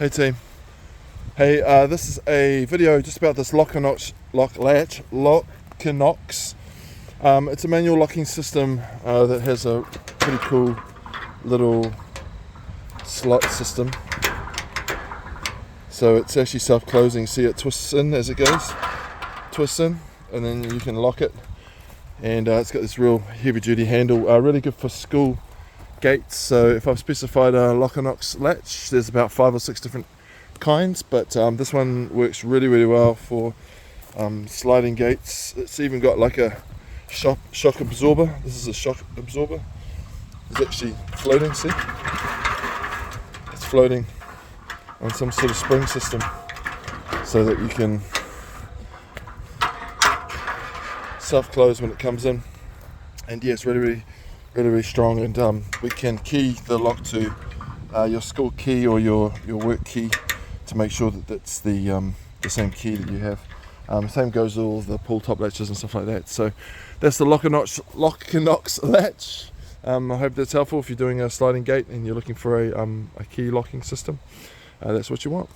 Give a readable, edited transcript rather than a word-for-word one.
Hey team. Hey, this is a video just about this Locinox Locinox. It's a manual locking system that has a pretty cool little slot system. So it's actually self-closing. See, it twists in as it goes. Twists in, and then you can lock it. And it's got this real heavy-duty handle. Really good for school gates. So if I've specified a Locinox latch, there's about 5 or 6 different kinds, but this one works really well for sliding gates. It's even got like a shock absorber. This is a shock absorber. It's actually floating, see? It's floating on some sort of spring system so that you can self-close when it comes in. And yeah, it's really strong, and we can key the lock to your school key or your work key to make sure that that's the same key that you have. Same goes with all the pull top latches and stuff like that. So that's the Locinox latch. I hope that's helpful if you're doing a sliding gate and you're looking for a key locking system. That's what you want.